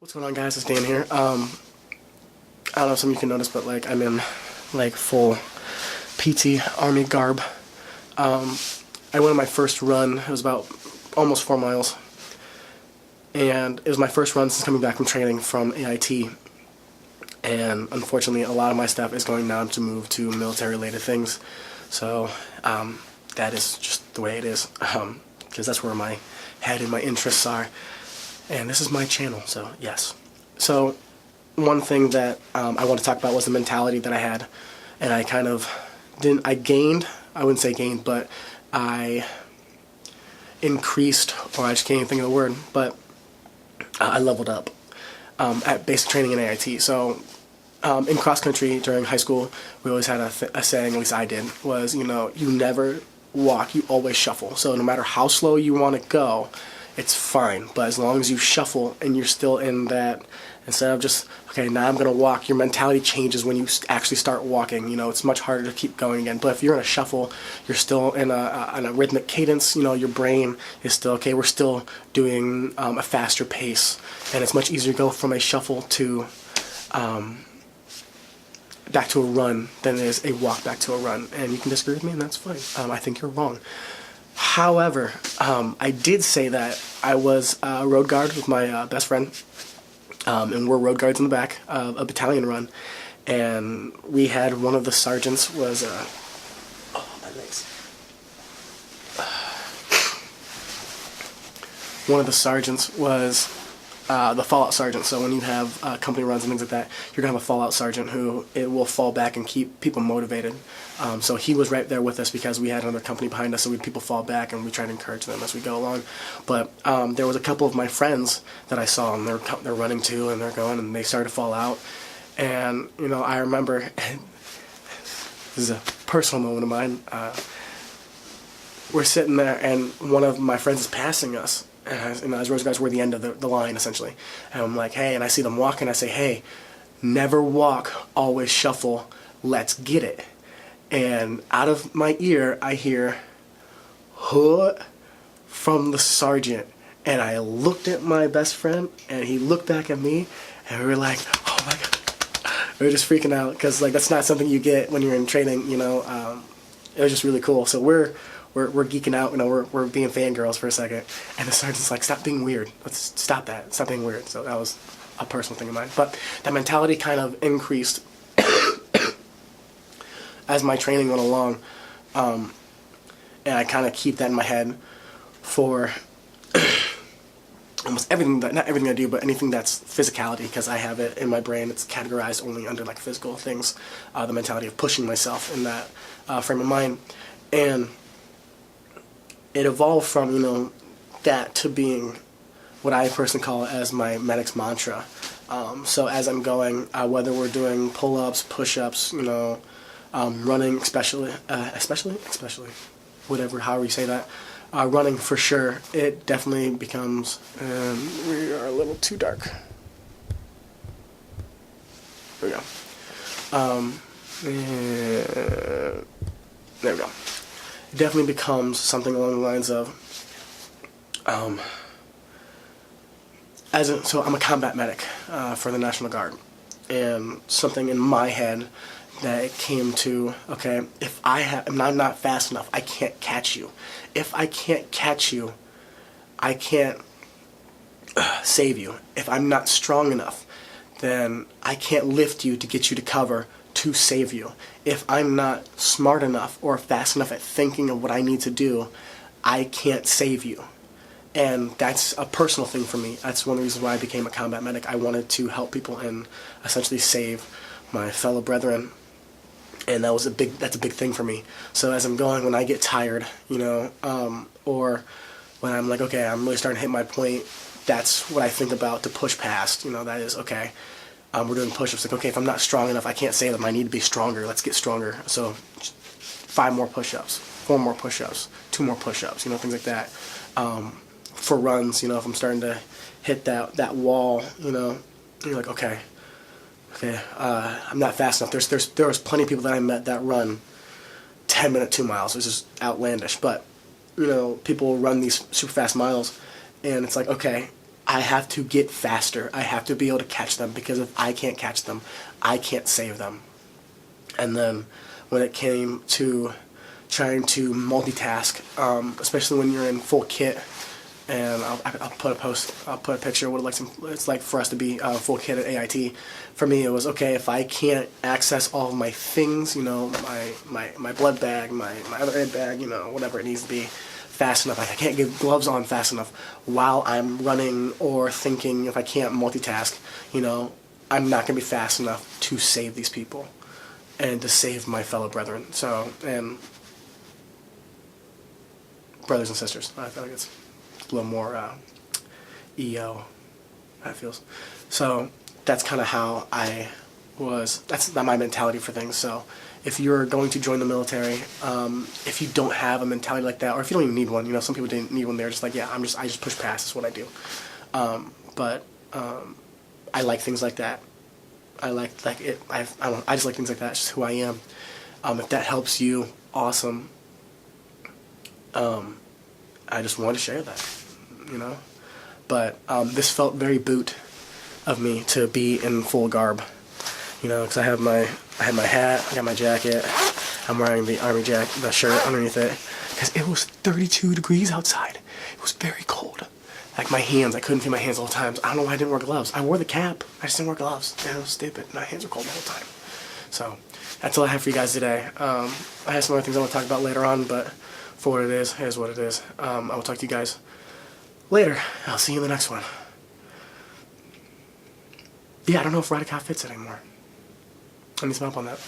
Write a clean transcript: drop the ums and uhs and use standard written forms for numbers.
What's going on, guys? It's Dan here. I don't know if some of you can notice, but like I'm in like full PT Army garb. I went on my first run. It was about almost 4 miles, and it was my first run since coming back from training from AIT. And unfortunately, a lot of my stuff is going now to move to military-related things. So that is just the way it is, because that's where my head and my interests are. And this is my channel, so yes. So one thing that I want to talk about was the mentality that I had, and I kind of I wouldn't say gained, but I increased, or I just can't even think of the word, but I leveled up at basic training in AIT. So in cross country during high school, we always had a saying, at least I did, was, you know, you never walk, you always shuffle. So no matter how slow you want to go, it's fine, but as long as you shuffle and you're still in that, instead of just, okay, now I'm going to walk, your mentality changes when you actually start walking. You know, it's much harder to keep going again. But if you're in a shuffle, you're still in a rhythmic cadence, you know, your brain is still, okay, we're still doing a faster pace. And it's much easier to go from a shuffle to back to a run than it is a walk back to a run. And you can disagree with me, and that's fine. I think you're wrong. However, I did say that I was a road guard with my best friend, and we're road guards in the back of a battalion run, and we had one of the sergeants was, oh, my legs. One of the sergeants was the fallout sergeant. So when you have company runs and things like that, you're going to have a fallout sergeant who it will fall back and keep people motivated. So he was right there with us because we had another company behind us, so people fall back and we try to encourage them as we go along. But there was a couple of my friends that I saw, and they're running too, and they're going, and they started to fall out. And you know, I remember this is a personal moment of mine. We're sitting there, and one of my friends is passing us. And as road guys, we're the end of the line, essentially. And I'm like, hey, and I see them walking, I say, hey, never walk, always shuffle, let's get it. And out of my ear, I hear, huh, from the sergeant. And I looked at my best friend, and he looked back at me, and we were like, oh my God. We were just freaking out, because like that's not something you get when you're in training, you know. It was just really cool. So we're geeking out, you know, we're being fangirls for a second, and the sergeant's like, stop being weird, let's stop that, stop being weird. So that was a personal thing of mine, but that mentality kind of increased as my training went along, and I kind of keep that in my head for almost everything, not everything I do, but anything that's physicality, because I have it in my brain, it's categorized only under like physical things, the mentality of pushing myself in that frame of mind. And it evolved from, you know, that to being what I personally call as my medic's mantra. So as I'm going, whether we're doing pull-ups, push-ups, you know, running, especially, whatever, however you say that, running for sure, it definitely becomes, we are a little too dark. There we go. There we go. It definitely becomes something along the lines of, so I'm a combat medic for the National Guard, and something in my head that it came to, okay, if I'm not fast enough, I can't catch you. If I can't catch you, I can't save you. If I'm not strong enough, then I can't lift you to get you to cover to save you. If I'm not smart enough or fast enough at thinking of what I need to do, I can't save you. And that's a personal thing for me. That's one of the reasons why I became a combat medic. I wanted to help people and essentially save my fellow brethren. And that's a big thing for me. So as I'm going, when I get tired, you know, or when I'm like, okay, I'm really starting to hit my point, that's what I think about to push past. You know, that is, okay, we're doing push-ups. Like, okay, if I'm not strong enough, I can't save them. I need to be stronger. Let's get stronger. So 5 more push-ups, 4 more push-ups, 2 more push-ups, you know, things like that. For runs, you know, if I'm starting to hit that wall, you know, you're like, okay, I'm not fast enough. There was plenty of people that I met that run 10-minute 2 miles. It was just outlandish. But, you know, people run these super fast miles, and it's like, okay, I have to get faster. I have to be able to catch them, because if I can't catch them, I can't save them. And then when it came to trying to multitask, especially when you're in full kit, and I'll put a picture of what it's like for us to be full kit at AIT. For me, it was, okay, if I can't access all of my things, you know, my blood bag, my other aid bag, you know, whatever it needs to be, fast enough, I can't get gloves on fast enough while I'm running or thinking, if I can't multitask, you know, I'm not going to be fast enough to save these people and to save my fellow brethren. So, and brothers and sisters, I feel like it's a little more EO, how it feels. So that's kind of how that's not my mentality for things. So if you're going to join the military, if you don't have a mentality like that, or if you don't even need one, you know, some people didn't need one, they're just like, yeah, I just push past, that's what I do. But I like things like that. I just like things like that. It's just who I am. If that helps you, awesome. I just wanted to share that, you know. But this felt very boot of me to be in full garb, you know, because I had my hat, I got my jacket, I'm wearing the army jacket, the shirt underneath it, because it was 32 degrees outside. It was very cold. Like my hands, I couldn't feel my hands all the time. I don't know why I didn't wear gloves. I wore the cap, I just didn't wear gloves. It was stupid. My hands were cold the whole time. So that's all I have for you guys today. I have some other things I want to talk about later on, but for what it is, here's what it is. I will talk to you guys later. I'll see you in the next one. Yeah, I don't know if RADAKA fits anymore. I need some help on that.